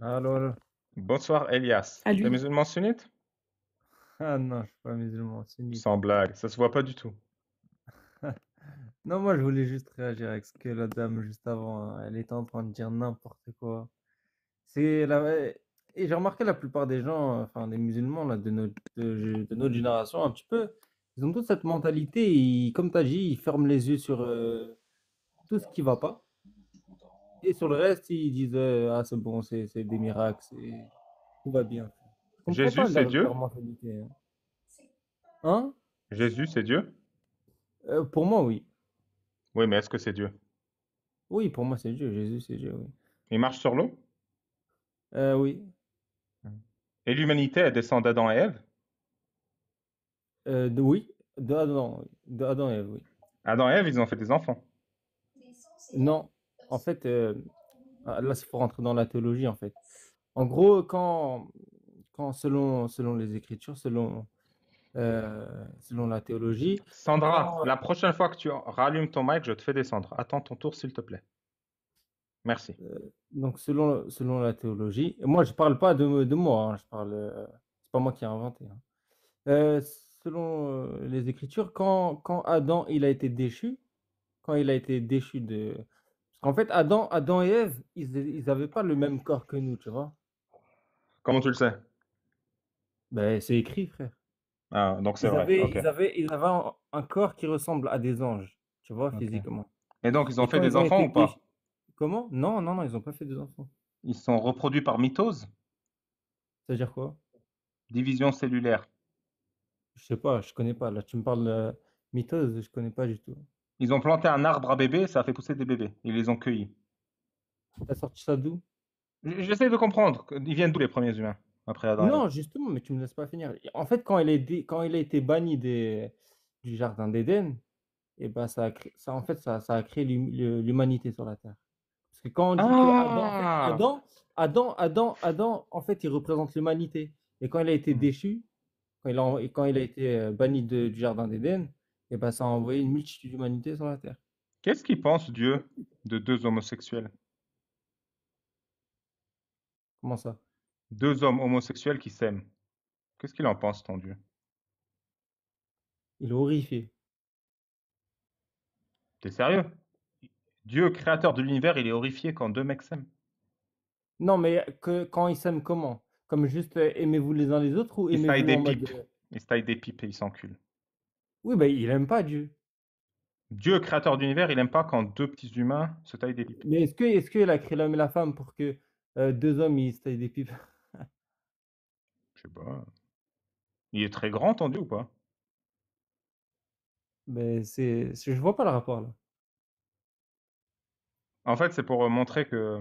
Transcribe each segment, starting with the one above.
Allô, allô. Bonsoir Elias. À T'es lui. musulman sunnite? Ah non, je suis pas musulman, sunnite. Sans blague, ça se voit pas du tout. Non, moi je voulais juste réagir avec ce que la dame juste avant, elle était en train de dire n'importe quoi. C'est la... Et j'ai remarqué la plupart des gens, enfin des musulmans là, de notre génération un petit peu, ils ont tous cette mentalité, comme tu as dit, ils ferment les yeux sur tout ce qui va pas. Et sur le reste, ils disent ah c'est bon, c'est des miracles, tout va bien. Je comprends Jésus, pas c'est leur Dieu? mentalité. Hein? Jésus, c'est Dieu? Pour moi, oui. Oui, mais est-ce que c'est Dieu? Oui, pour moi, c'est Dieu. Jésus, c'est Dieu, oui. Il marche sur l'eau? Oui. Et l'humanité, elle descend d'Adam et Ève? Oui, de Adam, oui. De Adam et Ève, oui. Adam et Ève, ils ont fait des enfants. Non, en fait, là, il faut rentrer dans la théologie, en fait. En gros, selon les Écritures, selon la théologie, Sandra, quand, la prochaine fois que tu rallumes ton mic, je te fais descendre. Attends ton tour, s'il te plaît. Merci. donc selon la théologie, et moi, je parle pas de moi, hein, c'est pas moi qui ai inventé, hein. Selon les Écritures, quand Adam il a été déchu, quand il a été déchu de... Parce qu'en fait, Adam et Ève, ils avaient pas le même corps que nous, tu vois. Comment tu le sais? Ben, c'est écrit, frère. Ah, donc c'est vrai, ok. Ils avaient un corps qui ressemble à des anges, tu vois, Ok. physiquement. Et donc, ils ont Et fait quand des ils ont enfants été ou pas? déchus... Comment? Non, non, non, ils n'ont pas fait des enfants. Ils sont reproduits par mitose? C'est-à-dire quoi? Division cellulaire. Je sais pas, je connais pas. Là, tu me parles de mitose, je connais pas du tout. Ils ont planté un arbre à bébés, ça a fait pousser des bébés. Ils les ont cueillis. T'as sorti ça d'où? J'essaie de comprendre. Ils viennent d'où les premiers humains? Après Adam et Ève. Non, justement, mais tu me laisses pas finir. En fait, quand il a été banni du jardin d'Éden, et ben en fait, ça a créé l'humanité sur la terre. Parce que quand on dit que Adam, en fait, Ah! Adam, en fait, il représente l'humanité. Et quand il a été Hmm. déchu, quand il a été banni du jardin d'Éden, et ben ça a envoyé une multitude d'humanité sur la terre. Qu'est-ce qu'il pense Dieu de deux homosexuels? Comment ça? Deux hommes homosexuels qui s'aiment. Qu'est-ce qu'il en pense, ton Dieu? Il est horrifié. T'es sérieux? Dieu, créateur de l'univers, il est horrifié quand deux mecs s'aiment. Non, mais quand ils s'aiment comment? Comme juste aimez-vous les uns les autres ou Ils se taillent aimez-vous des en mode... pipes. Ils se taillent des pipes et ils s'enculent. Oui, ben il aime pas Dieu. Dieu, créateur de l'univers, il aime pas quand deux petits humains se taillent des pipes. Mais est-ce qu'il a créé l'homme et la femme pour que deux hommes ils se taillent des pipes? Je sais pas. Il est très grand, ton Dieu, ou pas? Ben je vois pas le rapport là. En fait, c'est pour montrer que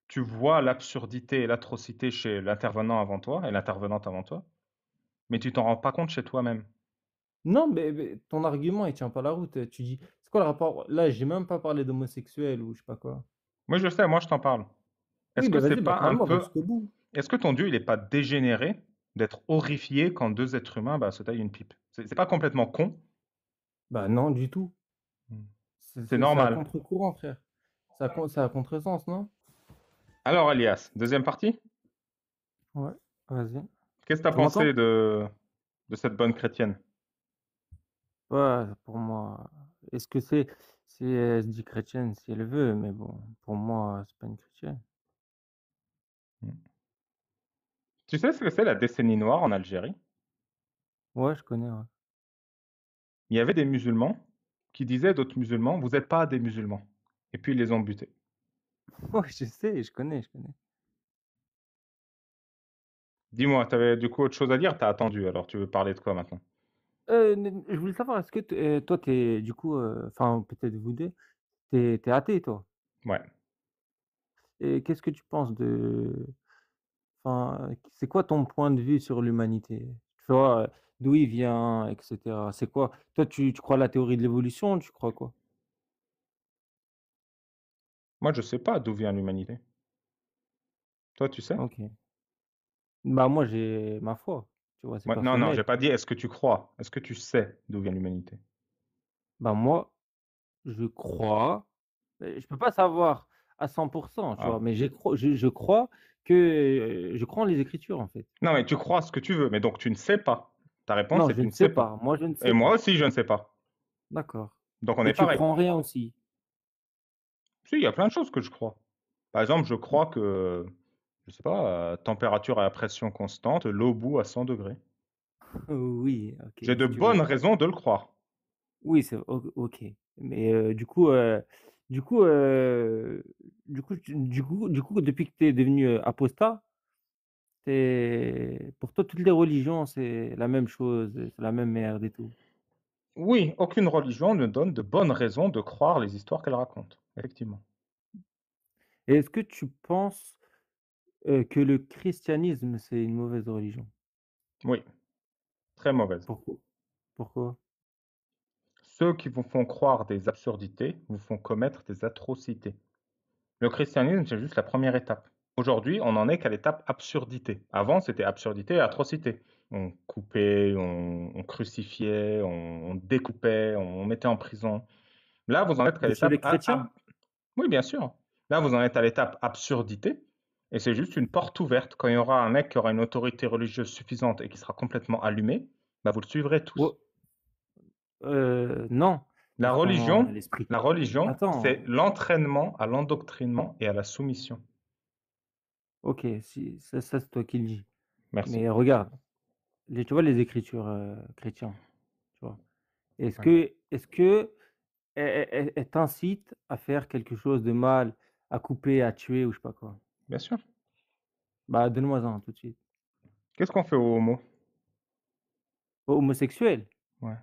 tu vois l'absurdité et l'atrocité chez l'intervenant avant toi et l'intervenante avant toi, mais tu t'en rends pas compte chez toi-même. Non, mais ton argument il tient pas la route. Tu dis, c'est quoi le rapport? Là, j'ai même pas parlé d'homosexuel ou je sais pas quoi. Moi, je sais, moi, je t'en parle. Oui, Est-ce que ben c'est vas-y, bah pas un parle-moi, va peu... jusqu'au bout. Est-ce que ton Dieu, il est pas dégénéré d'être horrifié quand deux êtres humains se taillent une pipe? C'est pas complètement con? Bah non, du tout. Hmm. C'est C'est c'est à normal. contre-courant, frère. C'est à contresens, non? Alors, Elias, deuxième partie. Ouais, vas-y. Qu'est-ce que tu as Tu pensé m'entends? de cette bonne chrétienne? Ouais, pour moi, est-ce que si elle se dit chrétienne, si elle veut, mais bon, pour moi, c'est pas une chrétienne. Hmm. Tu sais ce que c'est la décennie noire en Algérie? Ouais, je connais, ouais. Il y avait des musulmans qui disaient à d'autres musulmans, vous n'êtes pas des musulmans. Et puis ils les ont butés. Ouais, je sais, je connais, je connais. Dis-moi, tu avais du coup autre chose à dire? T'as attendu, alors tu veux parler de quoi maintenant? Je voulais savoir, est-ce que toi, t'es du coup, enfin, peut-être vous deux, t'es athée, toi? Ouais. Et qu'est-ce que tu penses enfin, c'est quoi ton point de vue sur l'humanité? Tu vois, d'où il vient, et cetera. C'est quoi? Toi, tu crois à la théorie de l'évolution? Tu crois quoi? Moi, je sais pas d'où vient l'humanité. Toi, tu sais? OK. Bah, moi, j'ai ma foi, tu vois? C'est Non, non, personnel. j'ai pas dit est-ce que tu crois. Est-ce que tu sais d'où vient l'humanité? Bah, moi, je crois, je peux pas savoir à 100, tu vois? Ah. Mais je crois Que je crois en les Écritures, en fait. Non, mais tu crois ce que tu veux, mais donc tu ne sais pas. Ta réponse, Non, c'est je tu ne ne sais sais pas. pas. Moi, je ne Et sais moi pas. aussi, je ne sais pas. D'accord. Donc on Et est tu pareil. crois en rien aussi? Si, il y a plein de choses que je crois. Par exemple, je crois que, je sais pas, température à pression constante, l'eau bout à 100 degrés. Oui, OK, J'ai de si tu veux. bonnes raisons de le croire. Oui, c'est OK. Mais, du coup, heu, du coup, depuis que tu es devenu, apostat, pour toi, toutes les religions, c'est la même chose, c'est la même merde et tout. Oui, aucune religion ne donne de bonnes raisons de croire les histoires qu'elle raconte, effectivement. Et est-ce que tu penses, que le christianisme, c'est une mauvaise religion? Oui, très mauvaise. Pourquoi? Pourquoi? Ceux qui vous font croire des absurdités vous font commettre des atrocités. Le christianisme, c'est juste la première étape. Aujourd'hui, on n'en est qu'à l'étape absurdité. Avant, c'était absurdité et atrocité. On coupait, on crucifiait, on découpait, on mettait en prison. Là, vous en êtes qu'à Chez les l'étape chrétiens? oui, bien sûr. Là, vous en êtes à l'étape absurdité et c'est juste une porte ouverte. Quand il y aura un mec qui aura une autorité religieuse suffisante et qui sera complètement allumé, bah, vous le suivrez tous. Ou non, La parce qu'on a religion l'esprit. la religion, c'est Attends, l'entraînement à l'endoctrinement et à la soumission. OK, si ça c'est toi qui le dis. Merci. Mais regarde, tu vois les écritures, chrétiens, tu vois? Ouais, Est-ce que elles t'incitent à faire quelque chose de mal, à couper, à tuer ou je sais pas quoi? bien sûr. Bah, donne-moi un tout de suite. Qu'est-ce qu'on fait aux homos? Homosexuels? Ouais.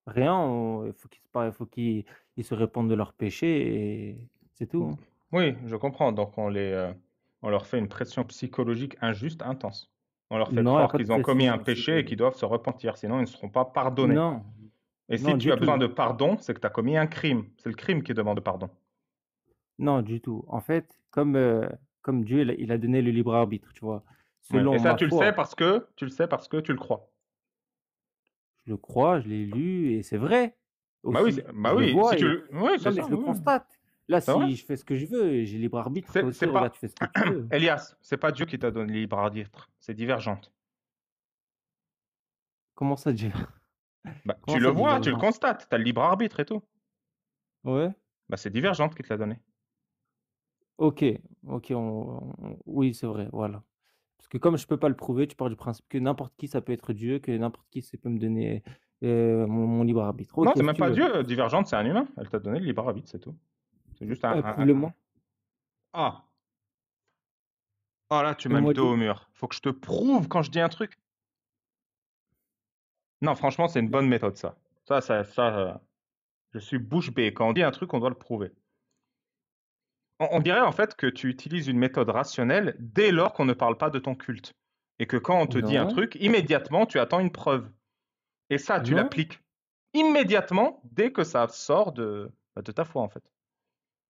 Rien, il faut qu'ils ils se répandent de leurs péchés et c'est tout, Mmh. hein. Oui, je comprends. Donc on leur fait une pression psychologique injuste, intense. On leur fait Non, il y a croire pas de qu'ils ont commis un pression, péché et qu'ils doivent se repentir, sinon ils ne seront pas pardonnés. non, Et si non tu du as besoin tout, de pardon, c'est que tu as commis un crime. C'est le crime qui demande pardon. non du tout. En fait, comme Dieu il a donné le libre arbitre, tu vois? Ouais. Et Selon ça, ma tu le sais foi, parce que tu le sais parce que tu le crois. je le crois, je l'ai lu et c'est vrai Bah oui, aussi. bah Je le oui, si vois tu et le oui, non c'est mais ça, je le oui. constate. Là, C'est vrai. si je fais ce que je veux, j'ai libre arbitre, toi aussi C'est regarde, pas tu fais ce que tu veux. Elias, c'est pas Dieu qui t'a donné le libre arbitre, c'est Divergente. Comment ça Dieu? Bah, tu Comment le ça vois, tu le Divergente? constates, tu as le libre arbitre et tout. Ouais? Bah, c'est Divergente qui te l'a donné. OK, OK, oui, c'est vrai, voilà. Parce que comme je peux pas le prouver, tu pars du principe que n'importe qui, ça peut être Dieu, que n'importe qui, ça peut me donner, mon libre arbitre. Non, OK, c'est si même tu pas veux. Dieu, Divergente, c'est un humain. Elle t'a donné le libre arbitre, c'est tout. C'est juste Prouve-le-moi. Ah! Ah là, tu m'as mis Fais-moi dos di au mur. Faut que je te prouve quand je dis un truc. Non, franchement, c'est une bonne méthode ça. Je suis bouche bée. Quand on dit un truc, on doit le prouver. On dirait en fait que tu utilises une méthode rationnelle dès lors qu'on ne parle pas de ton culte. Et que quand on te dit un non, truc, immédiatement, tu attends une preuve. Et ça, tu non, l'appliques immédiatement dès que ça sort de ta foi, en fait.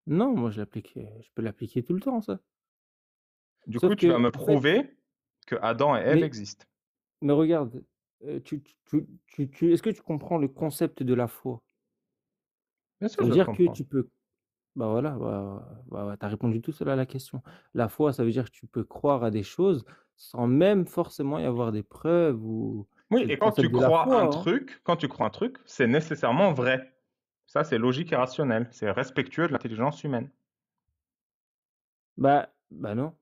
non, moi je peux l'appliquer tout le temps ça. Du coup, Sauf tu vas que me en fait prouver que Adam et Ève mais existent. mais regarde, est-ce que tu comprends le concept de la foi? Bien Ça sûr, veut je le dire que comprends. tu peux bah, voilà, ouais, tu as répondu tout seul à la question. La foi, ça veut dire que tu peux croire à des choses sans même forcément y avoir des preuves ou Oui, c'est le et quand concept tu de la crois un foi, hein. truc, c'est nécessairement vrai. Ça, c'est logique et rationnel. C'est respectueux de l'intelligence humaine. Bah, non.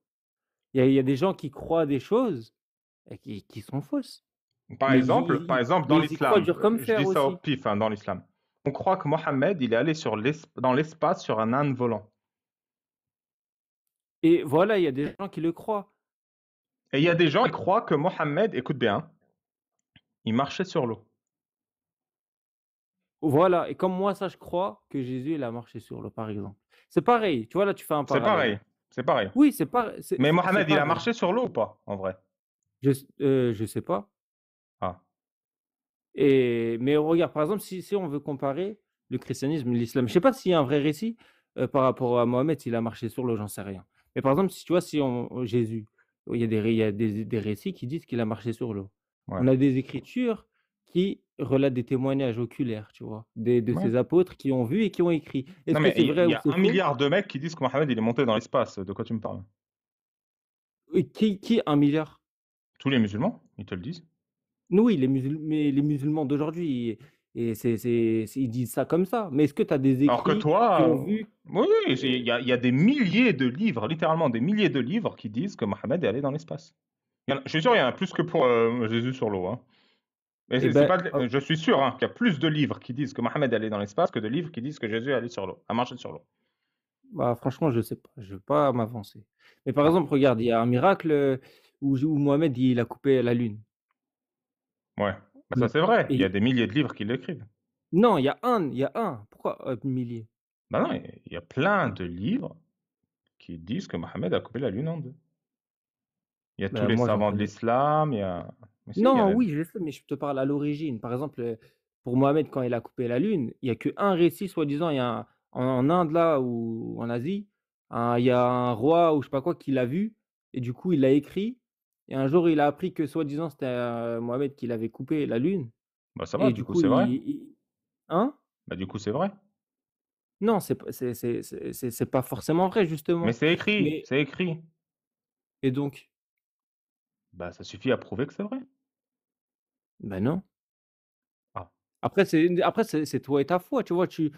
Il y a des gens qui croient à des choses et qui sont fausses. Par exemple, Mais dans ils y croient l'islam, dur comme je fer dis ça au aussi. pif, hein, dans l'islam. On croit que Mohammed, il est allé dans l'espace sur un âne volant. Et voilà, il y a des gens qui le croient. Et il y a des gens qui croient que Mohammed, écoute bien, hein, il marchait sur l'eau. Voilà, et comme moi, ça, je crois que Jésus, il a marché sur l'eau, par exemple. C'est pareil, tu vois, là, tu fais un C'est parallèle. pareil, c'est pareil. Oui, c'est pas Mais c'est Mohammed, il a pareil. marché sur l'eau ou pas, en vrai? Je sais pas. Ah, Mais regarde, par exemple, si on veut comparer le christianisme et l'islam, je sais pas s'il y a un vrai récit, par rapport à Mohamed, s'il a marché sur l'eau, j'en sais rien. Mais par exemple, si tu vois, si on Jésus, il y a des récits qui disent qu'il a marché sur l'eau. ouais. On a des écritures qui relatent des témoignages oculaires, tu vois? De Ouais. ces apôtres qui ont vu et qui ont écrit. Est-ce Non, que mais c'est il vrai y ou a c'est un faux? milliard de mecs qui disent que Mohammed, il est monté dans l'espace. De quoi tu me parles? Qui 1 milliard? Tous les musulmans, ils te le disent. Oui, mais les musulmans d'aujourd'hui et ils disent ça comme ça. Mais est-ce que tu as des Alors que écrits qui toi, ont vu oui, oui, il y a des milliers de livres, littéralement des milliers de livres qui disent que Mohammed est allé dans l'espace. Je suis sûr, il y en a plus que pour Jésus sur l'eau, hein. Et eh c'est ben, pas, je suis sûr hein, qu'il y a plus de livres qui disent que Mohammed est allé dans l'espace que de livres qui disent que Jésus est allé sur l'eau, a marché sur l'eau. bah, franchement, je sais pas, je veux pas m'avancer. Mais par Ah, exemple, regarde, il y a un miracle, où Mohamed il a coupé la lune. ouais. Bah, ça Mmh c'est vrai, il y a et des milliers de livres qui l'écrivent. non, il y a un. Pourquoi, milliers? Bah non, il y a plein de livres qui disent que Mohammed a coupé la lune en deux. Il y a tous Ben les moi, j'en savants de connais l'islam, il y a... Mais si, il y a non, la... oui, je sais, mais je te parle à l'origine. Par exemple, pour Mohamed, quand il a coupé la lune, il y a qu'un récit soi-disant, il y a un en Inde là ou en Asie, il y a un roi ou je sais pas quoi qui l'a vu et du coup il l'a écrit et un jour il a appris que soi-disant c'était, Mohamed qui l'avait coupé la lune Bah ça va, et du du coup coup c'est vrai. il hein? Bah du coup c'est vrai. Non, c'est pas forcément vrai Mais justement. c'est écrit, Mais c'est écrit. et donc? Bah ça suffit à prouver que c'est vrai. Ben non. Ah. Après c'est toi et ta foi, tu vois? Tu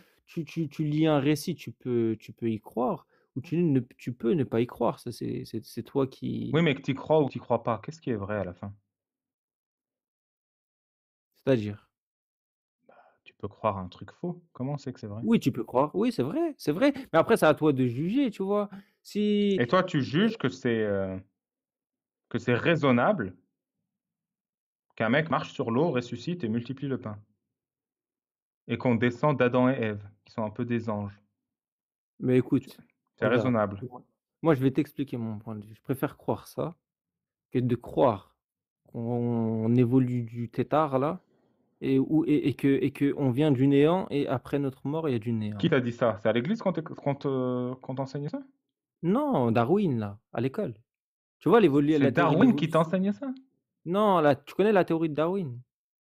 lis un récit, tu peux y croire ou tu peux ne pas y croire. Ça c'est toi Oui, qui mais que tu crois ou tu crois pas, qu'est-ce qui est vrai à la fin? c'est-à-dire? Tu peux croire un truc faux. Comment on sait que c'est vrai? Oui, tu peux croire, oui, c'est vrai, mais après c'est à toi de juger, tu vois? Si Et toi, tu juges que c'est raisonnable qu'un mec marche sur l'eau, ressuscite et multiplie le pain, et qu'on descend d'Adam et Ève, qui sont un peu des anges. mais Tu écoute, C'est regarde, raisonnable. moi je vais t'expliquer mon point de vue. Je préfère croire ça que de croire qu'on évolue du tétard là et qu'on vient du néant et après notre mort, il y a du Qui néant. t'a dit ça? C'est à l'église qu'on t'enseigne ça? Non, Darwin là, à l'école. Tu vois C'est la théorie de Darwin qui l'évolution? t'enseigne ça? Non, là, tu connais la théorie de Darwin?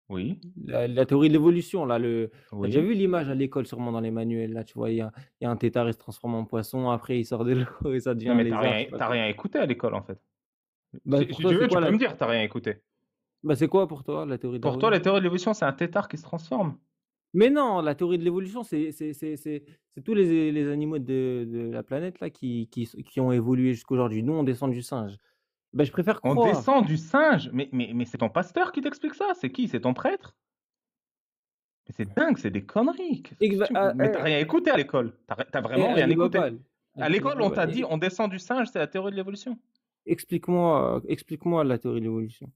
Oui, La théorie de l'évolution là, tu as déjà oui. vu l'image à l'école sûrement dans les manuels là, tu vois? Il y a un tétard, il se transforme en poisson, après il sort de l'eau et ça devient Non, un mais lézard, je sais pas tu quoi. rien écouté à l'école, en fait. Bah, Si pour si toi, tu c'est veux, tu quoi peux la me dire: «Tu rien écouté». bah, c'est quoi pour toi la théorie de Pour toi, Darwin? la théorie de l'évolution, c'est un tétard qui se transforme? Mais non, la théorie de l'évolution, c'est tous les animaux de la planète là qui ont évolué jusqu'aujourd'hui. Nous, on descend du singe. Bah, je préfère On croire. descend du singe? Mais c'est ton pasteur qui t'explique ça? C'est qui? C'est ton prêtre? Mais c'est dingue, c'est des conneries. Qu'est-ce que tu mais tu rien écouté à l'école. Tu vraiment rien Ali écouté. Baba, À Ali l'école, on Baba, t'a dit: «On descend du singe, c'est la théorie de l'évolution». explique-moi la théorie de l'évolution.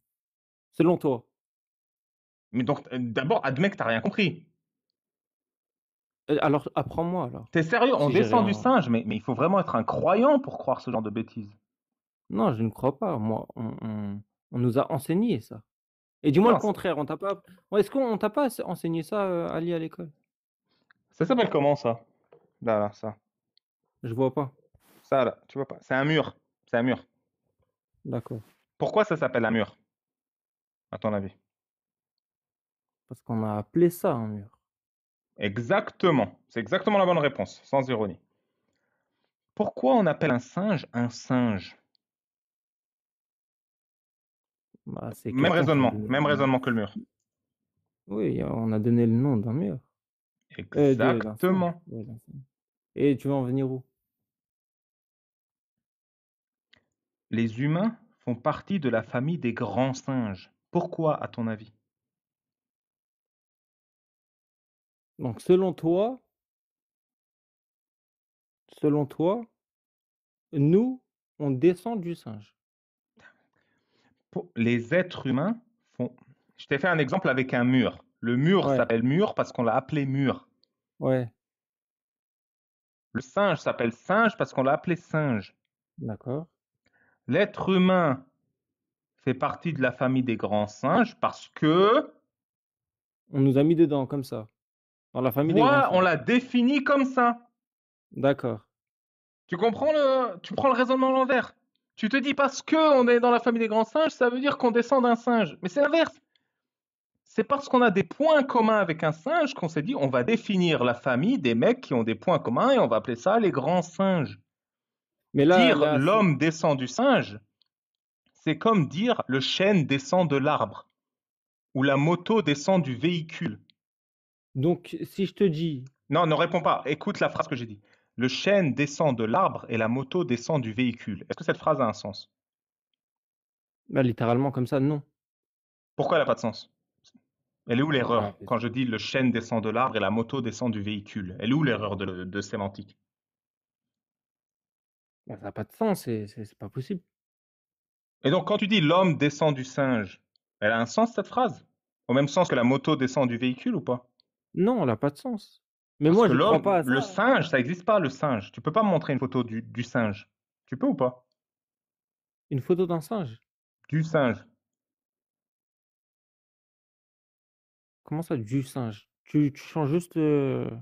Selon toi. Mais donc, d'abord, admets que tu rien compris. Alors apprends-moi alors, Tu es sérieux? On si j'ai descend du rien singe? Mais il faut vraiment être un croyant pour croire ce genre de bêtises. non, je ne crois pas. Moi, on nous a enseigné ça et dis-moi le Non, contraire, on t'a pas ouais, est-ce qu'on t'a pas enseigné ça, Ali, à l'école? ça s'appelle comment ça? Là, ça. Je vois pas. Ça là, tu vois pas? C'est un mur. C'est un mur. D'accord, Pourquoi ça s'appelle un mur, à ton avis? parce qu'on a appelé ça un mur. Exactement. C'est exactement la bonne réponse, sans ironie. Pourquoi on appelle un singe? Bah, c'est quelqu'un qui a donné Même raisonnement que le mur. oui, on a donné le nom d'un mur, de d'un singe, Exactement. ouais, d'un singe et tu veux en venir où? Les humains font partie de la famille des grands singes. Pourquoi, à ton avis? Donc selon toi, nous, on descend du singe? Les êtres humains font... Je t'ai fait un exemple avec un mur. Le mur Ouais, s'appelle mur parce qu'on l'a appelé mur. ouais, Le singe s'appelle singe parce qu'on l'a appelé singe. d'accord. L'être humain fait partie de la famille des grands singes parce que, On nous a mis dedans comme ça, dans la famille des grands voilà, on singes. l'a défini comme ça. D'accord. Tu prends le raisonnement à l'envers. Tu te dis parce que on est dans la famille des grands singes, ça veut dire qu'on descend d'un singe. Mais c'est l'inverse. C'est parce qu'on a des points communs avec un singe qu'on s'est dit on va définir la famille des mecs qui ont des points communs et on va appeler ça les grands singes. Mais Dire là, c'est l'homme descend du singe, C'est comme dire le chêne descend de l'arbre ou la moto descend du véhicule. Donc, si je te dis, Non, ne réponds pas. Écoute la phrase que j'ai dit. Le chêne descend de l'arbre et la moto descend du véhicule. Est-ce que cette phrase a un sens? bah, littéralement comme ça, non. Pourquoi elle n'a pas de sens? Elle est où Bah, l'erreur quand je dis le chêne descend de l'arbre et la moto descend du véhicule? Elle est où l'erreur de sémantique? bah, ça n'a pas de sens, c'est pas possible. Et donc, quand tu dis l'homme descend du singe, elle a un sens cette phrase? Au même sens que la moto descend du véhicule ou pas? Non, elle a pas de sens. Mais Parce moi, que je crois l'homme, pas à le ça. singe, ça n'existe pas, le singe. Tu peux pas me montrer une photo du singe. Tu peux ou pas? Une photo d'un singe? Du singe. Comment ça, du singe? Tu changes juste,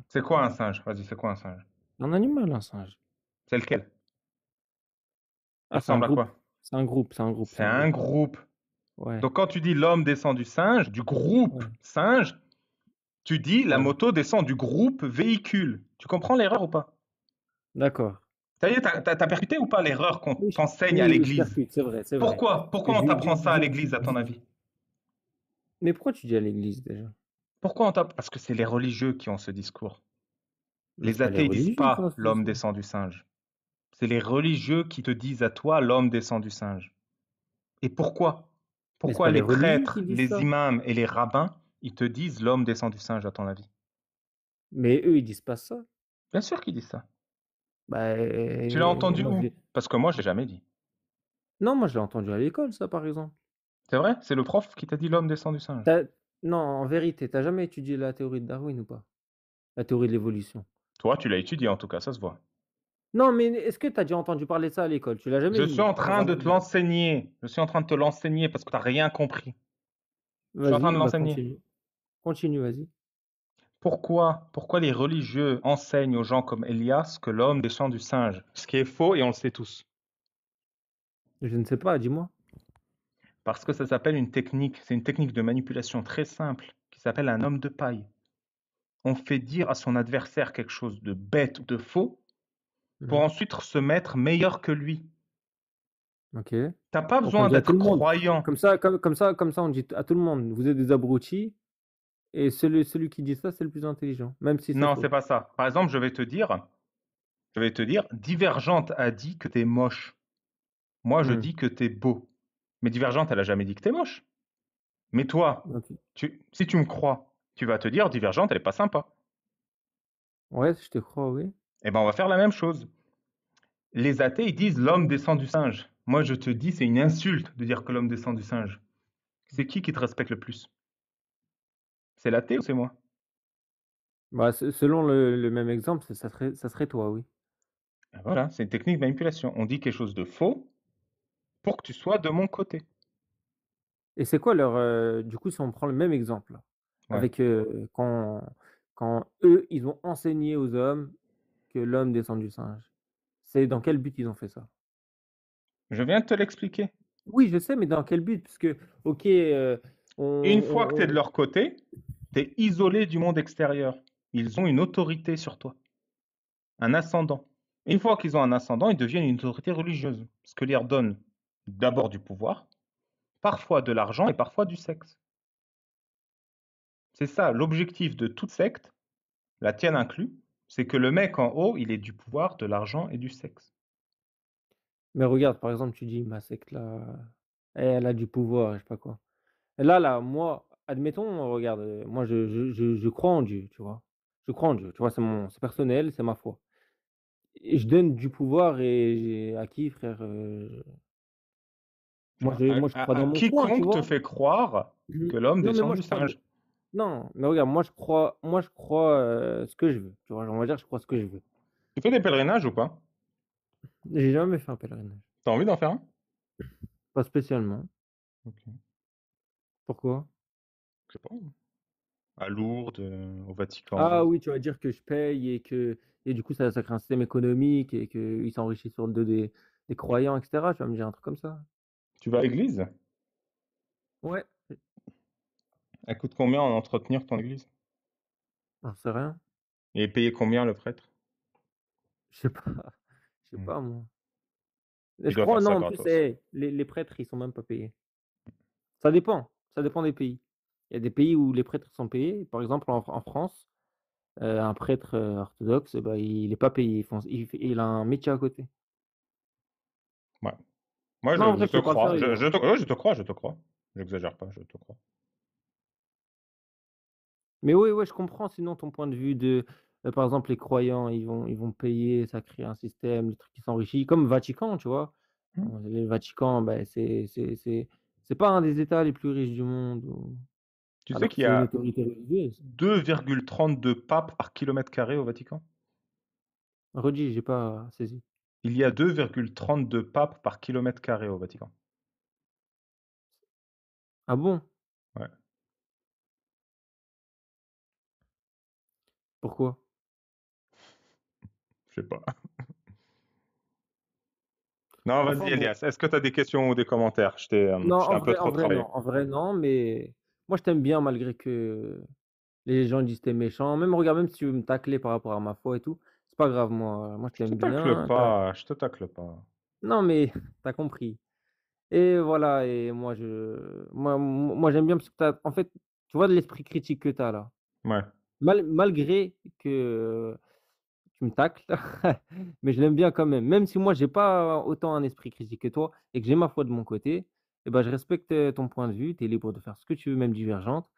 C'est quoi un singe? Vas-y, c'est quoi un singe? un animal, un singe. C'est lequel? Il Ah, c'est un ressemble à groupe. quoi? C'est un groupe, c'est un groupe, C'est c'est un un groupe. groupe. Ouais, Donc quand tu dis l'homme descend du singe, du groupe ouais, singe, tu dis la ouais. moto descend du groupe véhicule. Tu comprends l'erreur ou pas? D'accord. Ça y est, t'as percuté ou pas l'erreur qu'on Oui, t'enseigne à oui, oui, je l'église? percute, c'est vrai, c'est vrai. Pourquoi? Parce que Pourquoi on t'apprend ça à l'église, à ton du avis? mais pourquoi tu dis à l'église déjà? Pourquoi on t'apprend? Parce que c'est les religieux qui ont ce discours. Mais c'est Les pas les athées, ils disent religieux qui ont pas ce l'homme discours. descend du singe. C'est les religieux qui te disent à toi l'homme descend du singe. Et pourquoi? Mais c'est Pourquoi pas les les religieux qui prêtres, disent les ça. imams et les rabbins, ils te disent l'homme descend du singe, à ton avis? Mais eux, ils disent pas ça. Bien sûr qu'ils disent ça. Bah, Tu l'as entendu moi je où? l'ai Parce que moi, je l'ai jamais dit. non, moi je l'ai entendu à l'école ça, par exemple. C'est vrai? C'est le prof qui t'a dit l'homme descend du singe? Tu non, en vérité, tu as jamais étudié la théorie de Darwin ou pas? La théorie de l'évolution? Toi, tu l'as étudié en tout cas, ça se voit. Non, mais est-ce que tu as déjà entendu parler de ça à l'école? Tu l'as jamais Je suis vu en dans train un de te livre? l'enseigner. Je suis en train de te l'enseigner parce que tu as rien compris. Je suis en train Vas-y, de bah, l'enseigner. continue. Continue, vas-y. Pourquoi les religieux enseignent aux gens comme Elias que l'homme descend du singe? Ce qui est faux et on le sait tous. Je ne sais pas, dis-moi. Parce que ça s'appelle une technique. C'est une technique de manipulation très simple qui s'appelle un homme de paille. On fait dire à son adversaire quelque chose de bête ou de faux pour Mmh. ensuite se mettre meilleur que lui. OK. T'as pas Donc on besoin dit à tout d'être le monde. croyant. Comme ça, on dit à tout le monde: «Vous êtes des abrutis» et celui qui dit ça, c'est le plus intelligent, même si c'est Non, c'est faux. pas ça. Par exemple, je vais te dire, Divergente a dit que t'es moche. Moi, je Mmh. dis que t'es beau. Mais Divergente, elle a jamais dit que t'es moche. Mais toi, OK. si tu me crois, tu vas te dire, Divergente, elle est pas sympa. Ouais, je te crois, oui. Eh ben, on va faire la même chose. Les athées, ils disent l'homme descend du singe. Moi, je te dis, c'est une insulte de dire que l'homme descend du singe. C'est qui te respecte le plus? C'est l'athée ou c'est moi? Bah, selon le même exemple, ça serait toi, oui. Et voilà, c'est une technique de manipulation. On dit quelque chose de faux pour que tu sois de mon côté. Et c'est quoi leur, du coup, si on prend le même exemple, Ouais. avec, quand eux, ils ont enseigné aux hommes que l'homme descend du singe. C'est dans quel but ils ont fait ça? Je viens de te l'expliquer. Oui, je sais, mais dans quel but? Parce que, OK, Une fois que tu es de on leur côté, tu es isolé du monde extérieur. Ils ont une autorité sur toi, un ascendant. Une fois qu'ils ont un ascendant, ils deviennent une autorité religieuse, ce que leur donne d'abord du pouvoir, parfois de l'argent et parfois du sexe. C'est ça l'objectif de toute secte, la tienne inclus, c'est que le mec en haut, il ait du pouvoir, de l'argent et du sexe. mais regarde, par exemple, tu dis: «Ma secte là, elle a du pouvoir» et je sais pas quoi. Et là, moi, admettons, regarde, moi je crois en Dieu, tu vois? Je crois en Dieu, tu vois? C'est personnel, c'est ma foi. Et je donne du pouvoir et à qui frère? Moi Enfin, je moi je crois dans mon coin, tu quiconque te vois? fait croire Mmh. que l'homme Non, mais descend moi du je crois de singe. non, mais regarde, moi je crois, ce que je veux, tu vois? On va dire je crois ce que je veux. Tu fais des pèlerinages ou pas? J'ai jamais fait un pèlerinage. T'as envie d'en faire un? Pas spécialement. Ok, Pourquoi? je sais pas. À Lourdes, au Vatican. Ah oui, tu vas dire que je paye et du coup ça crée un système économique et qu'ils s'enrichissent sur le dos des croyants et cetera, tu vas me dire un truc comme ça? Tu vas à l'église? Ouais, Elle coûte combien en entretenir ton église? j'en sais rien. Et payer combien le prêtre? Je sais pas, je sais Hmm. pas moi. Il Je doit crois, faire ça non, en plus, gratos. les prêtres, ils sont même pas payés. Ça dépend des pays. Il y a des pays où les prêtres sont payés. Par exemple, en France, un prêtre, orthodoxe, bah, il est pas payé. Il a un métier à côté. Ouais. Moi, Non, en je vrai, te faut pas le crois. faire, il est Je te, ouais, je te crois, je te crois. J'exagère pas, je te crois. mais oui, ouais, je comprends sinon ton point de vue de, par exemple, les croyants, ils vont payer, ça crée un système, le truc qui s'enrichit, comme Vatican, tu vois? Hmm. Le Vatican, bah, c'est pas un des États les plus riches du monde ou Tu sais alors que qu'il y c'est une a autorité religieuse. 2,32 papes par kilomètre carré au Vatican? Redis, j'ai pas saisi. Il y a 2,32 papes par kilomètre carré au Vatican. Ah bon? Ouais, Pourquoi? je sais pas. Non, vas-y, Enfin bon. Elias. Est-ce que tu as des questions ou des commentaires? Non, Je t'ai un peu en trop vrai travaillé. non, en vrai non, mais moi je t'aime bien malgré que les gens disent: «Tu méchant». Même regarde, même si tu veux me tacler par rapport à ma foi et tout, c'est pas grave moi je Je te t'aime tacle bien, tu pas, je te tacle pas. non mais tu as compris et voilà et moi j'aime bien parce que tu en fait, tu vois de l'esprit critique que tu as là. Ouais. Malgré que tu me tacles, mais je l'aime bien quand même. Même si moi j'ai pas autant un esprit critique que toi et que j'ai ma foi de mon côté, et ben je respecte, ton point de vue, tu es libre de faire ce que tu veux, même divergente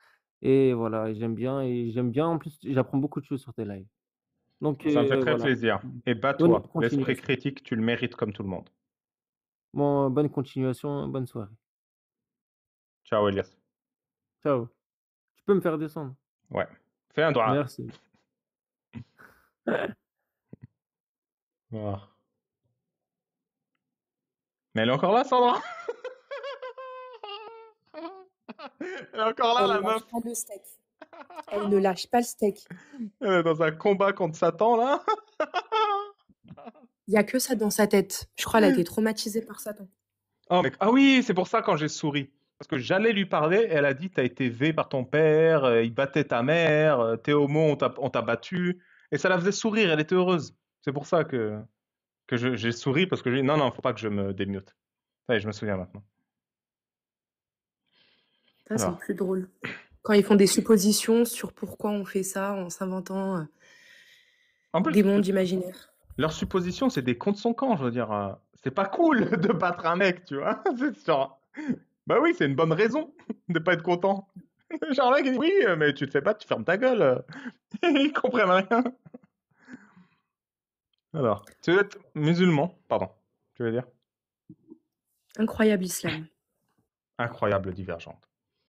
et voilà et j'aime bien en plus j'apprends beaucoup de choses sur tes lives. Donc Ça me fait très voilà. plaisir. Et Bonne bats-toi. L'esprit continuation. critique, tu le mérites comme tout le monde. Bon, bonne continuation, bonne soirée. Ciao, Elias. Ciao. Tu peux me faire descendre. Ouais. Fais un doigt. Merci. Ah. Mais elle est encore là, Sandra? Elle est encore là, Elle la meuf. lâche pas le steak. Elle ne lâche pas le steak. Elle est dans un combat contre Satan, là. Il y a que ça dans sa tête. Je crois qu'elle a été traumatisée par Satan. Oh, mec. Ah oui, c'est pour ça quand j'ai souri. Parce que j'allais lui parler, et elle a dit, t'as été V par ton père, il battait ta mère, t'es homo, on t'a battu. Et ça la faisait sourire, elle était heureuse. C'est pour ça que j'ai souri, parce que j'ai dit, non, non, faut pas que je me démute. Ça y est, je me souviens maintenant. Ça, c'est le Alors, plus drôle. Quand ils font des suppositions sur pourquoi on fait ça en s'inventant en des plus, mondes imaginaires. leur supposition, c'est des contre son camp, je veux dire. C'est pas cool de battre un mec, tu vois. C'est genre, bah oui, c'est une bonne raison de pas être content. Genre là, il dit, oui, mais tu te fais pas, tu fermes ta gueule. Ils comprennent rien. Alors, tu veux être musulman, pardon, tu veux dire? Incroyable islam. Incroyable divergente.